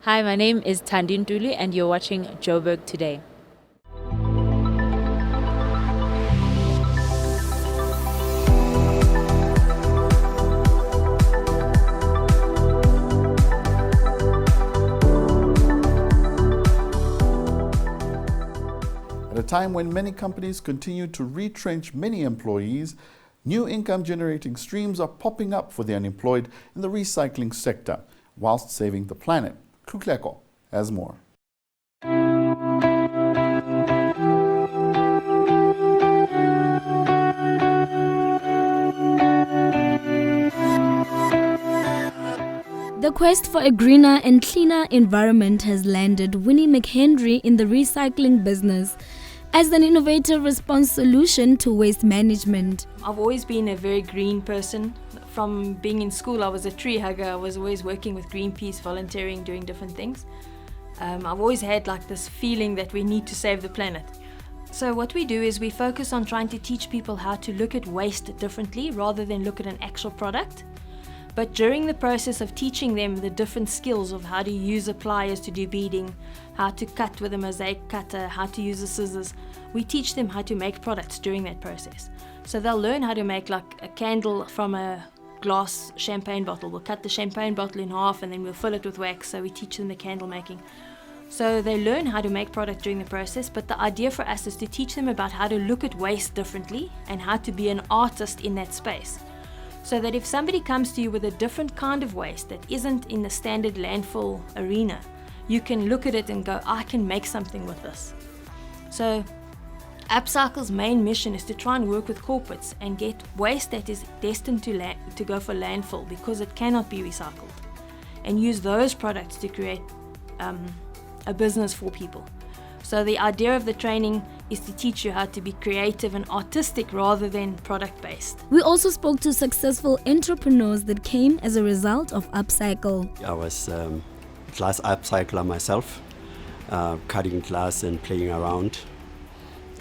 Hi, my name is Tandin Tuli and you're watching Joburg Today. At a time when many companies continue to retrench many employees, new income-generating streams are popping up for the unemployed in the recycling sector, whilst saving the planet. Kukleko has more. The quest for a greener and cleaner environment has landed Winnie McHenry in the recycling business as an innovative response solution to waste management. I've always been a very green person. From being in school, I was a tree hugger. I was always working with Greenpeace, volunteering, doing different things. I've always had like this feeling that we need to save the planet. So what we do is we focus on trying to teach people how to look at waste differently rather than look at an actual product. But during the process of teaching them the different skills of how to use a pliers to do beading, how to cut with a mosaic cutter, how to use the scissors, we teach them how to make products during that process. So they'll learn how to make like a candle from a glass champagne bottle. We'll cut the champagne bottle in half and then we'll fill it with wax, so we teach them the candle making. So they learn how to make product during the process, but the idea for us is to teach them about how to look at waste differently and how to be an artist in that space. So that if somebody comes to you with a different kind of waste that isn't in the standard landfill arena, you can look at it and go, I can make something with this. So Upcycle's main mission is to try and work with corporates and get waste that is destined to go for landfill because it cannot be recycled, and use those products to create a business for people. So the idea of the training is to teach you how to be creative and artistic rather than product-based. We also spoke to successful entrepreneurs that came as a result of Upcycle. I was a glass upcycler myself, cutting glass and playing around.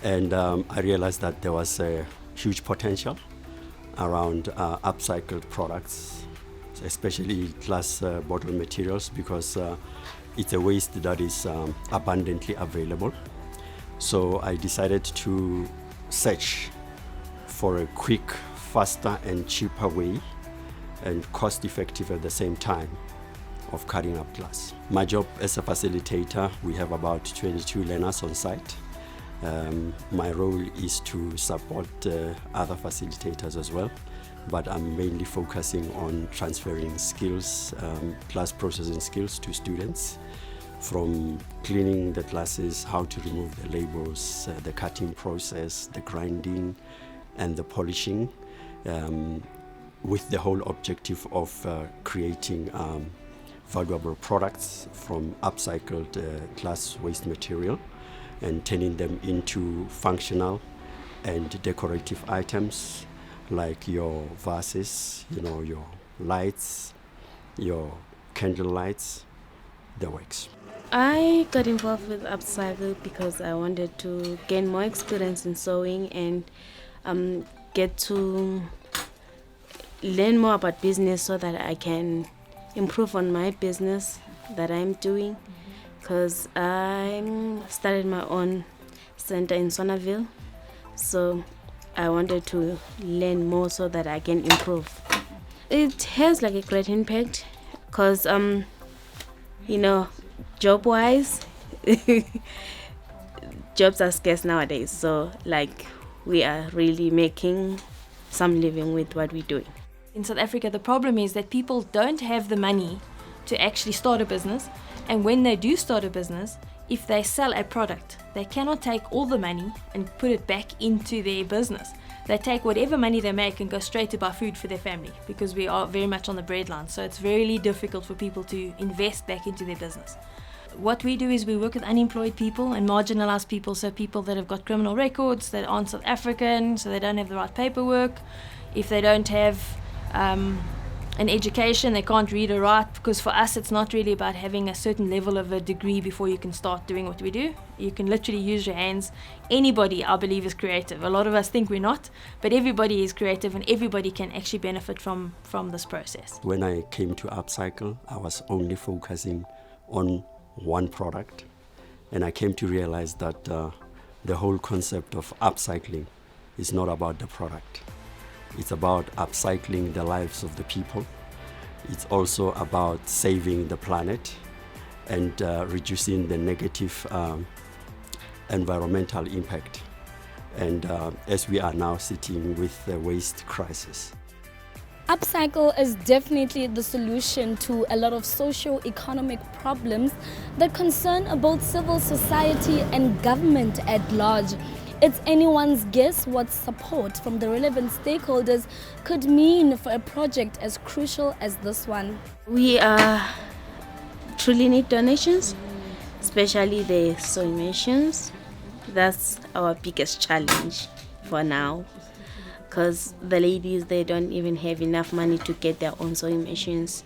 And I realized that there was a huge potential around upcycled products, especially glass bottle materials, because it's a waste that is abundantly available. So I decided to search for a quick, faster and cheaper way and cost-effective at the same time of cutting up glass. My job as a facilitator, we have about 22 learners on site. My role is to support other facilitators as well, but I'm mainly focusing on transferring skills, glass processing skills to students, from cleaning the glasses, how to remove the labels, the cutting process, the grinding and the polishing, with the whole objective of creating valuable products from upcycled glass waste material and turning them into functional and decorative items like your vases, your lights, your candle lights, the works. I got involved with Upcycle because I wanted to gain more experience in sewing and get to learn more about business so that I can improve on my business that I'm doing. Because I started my own center in Sonnaville, so I wanted to learn more so that I can improve. It has like a great impact because, job-wise, jobs are scarce nowadays. So like we are really making some living with what we're doing. In South Africa, the problem is that people don't have the money to actually start a business. And when they do start a business, if they sell a product, they cannot take all the money and put it back into their business. They take whatever money they make and go straight to buy food for their family, because we are very much on the breadline. So it's really difficult for people to invest back into their business. What we do is we work with unemployed people and marginalized people, so people that have got criminal records, that aren't South African, so they don't have the right paperwork. If they don't have an education, they can't read or write, because for us it's not really about having a certain level of a degree before you can start doing what we do. You can literally use your hands. Anybody, I believe, is creative. A lot of us think we're not, but everybody is creative and everybody can actually benefit from this process. When I came to Upcycle, I was only focusing on one product. And I came to realize that the whole concept of upcycling is not about the product. It's about upcycling the lives of the people. It's also about saving the planet and reducing the negative environmental impact. And as we are now sitting with the waste crisis. Upcycle is definitely the solution to a lot of socio-economic problems that concern both civil society and government at large. It's anyone's guess what support from the relevant stakeholders could mean for a project as crucial as this one. We truly need donations, especially the sewing machines. That's our biggest challenge for now, because the ladies, they don't even have enough money to get their own sewing machines.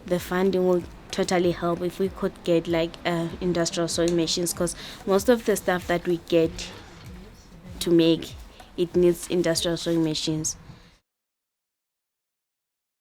The funding will totally help if we could get like industrial sewing machines, because most of the stuff that we get to make, it needs industrial sewing machines.